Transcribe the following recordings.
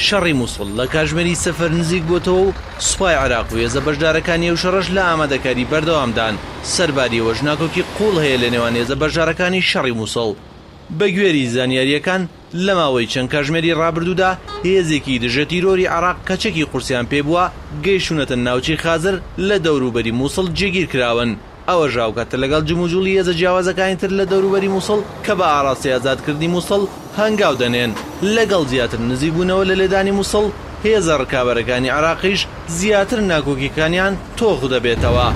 شەڕی مووسڵ لە کاتژمێری سەفەر نزیک بووتەوە و سوپای عێراق و هێزە بەشدارەکانی ئەو شەڕەش لە ئامادەکاری بەردەوامدان سەرباریەوە ژناکۆکی قوڵ هەیە لە نێوان هێزە بەشدارەکانی شەڕی مووسڵ. بە گوێری زانیاریەکان لە ماوەی چەند کاتژمێری ڕابردوودا هێزێکی دژە تیرۆری عێراق کەچێکی قورسیان پێبووە گەیشتونەتە ناوچەی خازر لە دەوروبەری مووسڵ جێگیر کراون. ئەوە ژاوکاتە لەگەڵ جموجولی هێزە جیاوازەکانی تر لە دەوروبەری مووسڵ کە بە ئاڕاستی ئازادکردنی مووسڵ هەنگاو دەنێن. لەگەڵ زیاتر نزیکبوونەوە لە لێدانی مووسڵ هێزە ڕکابەرەکانی عێراقیش زیاتر ناکۆکیەکانیان تۆخ دەبێتەوە.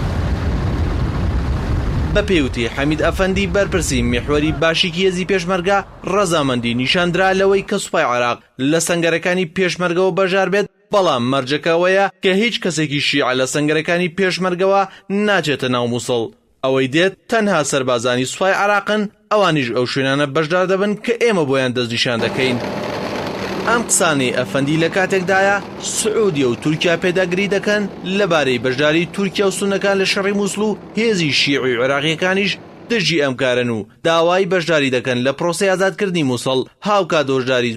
بە پێوتی حەمید ئەفەندی بەرپرسی میحوەری باشیکی هێزی پێشمەرگە ڕەزامەندی نیشاندرا لەوەی کە سوپای عێراق لە سەنگەرەکانی پێشمەرگەوە بەژار بێت، بەڵام مەرجەکەوەیە کە هیچ کەسێکی شیعە لە سەنگەرەکانی پێشمەرگەوە ناچێتە ناو مووسڵ. ئەوەی دێت تەنها سەربازانی سوپای عێراقن، ئەوانیش ئەو شوێنانە بەشدار دەبن کە ئێمە بۆیان دەستنیشان دەکەین. ئەم قسانەی ئەفەندی لە کاتێکدایە سعودیە و تورکیا پێداگری دەکەن لەبارەی بەشداری تورکیا و سونەکان لە شەڕی مووسڵ و هێزی شیعی عێراقیەکانیش دژی ئەم کارن و داوای بەشداری دەکەن لە پرۆسەی ئازادکردنی مووسڵ، هاوکات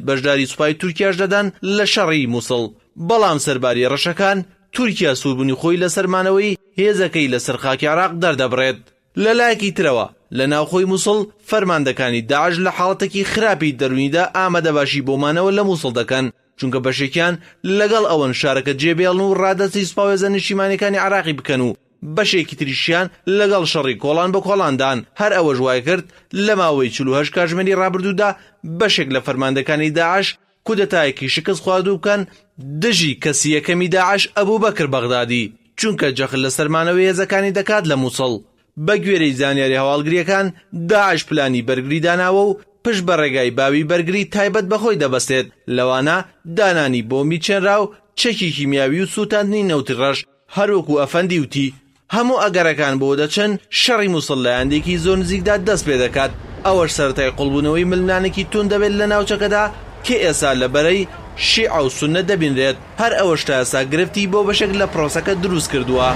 بەشداری سوپای تورکیاش دەدەن لە شەڕی مووسڵ. بەڵام سەرباری ڕەشەکان تورکیا سووربوونی خۆی لە سەرمانەوەی هێزەکەی لە سەرخاکی عێراق دەردەبڕێت. لە لایەکی ترەوە لە ناوخۆی مووسڵ فەرماندەکانی داعش لە حاڵەتێکی خراپی دەرونیدا ئامادەباشی بۆمانەوە لە مووسڵ دەکەن، چونکە بەشێکیان لەگەڵ ئەوەن شارەکە جێبێڵن و ڕادەستی سوپاوێزە نیشتیمانیەکانی عێراقی بکەن و بەشێکی تریشیان لەگەڵ شەڕی کۆڵان بە کۆڵاندان. هەر ئەوەش وای کرد لە ماوەی 48 کاتژمێری ڕابردوودا بەشێک لە فەرماندەکانی داعش کودەتایەکی شکست خواردوو بکەن. دژی کەسی یەکەمی داعش ئەبوبەکر بەغدادی، چونکە جەخت لە سەرمانەوەی هێزەکانی دەکات لە مووسڵ. بە گوێرەی زانیاری هەواڵگریەکان داعش پلانی بەرگری داناوە و پشت بە ڕێگای باوی بەرگری تایبەت بەخۆی دەبەستێت، لەوانە دانانی بۆمی چێنرا و چەکی کیمیاوی و سووتاندنی نەوتی ڕەش. هەروەکو ئەفەندی وتی هەموو ئەگەرەکان بۆ دەچن شەڕی مووسڵ لە یاندێکی زۆر نزیکدا دەست پێ دەکات. ئەوەش سەرەتای قوڵبوونەوەی ململانێکی تون دەبێت لە ناوچەکەدا کە ئێستا لەبەرەی شیعە و سوننە دەبینرێت. هەر ئەوەش تا ئێستا گرفتی بۆ بەشێک لە پرۆسەکە دروست کردووە.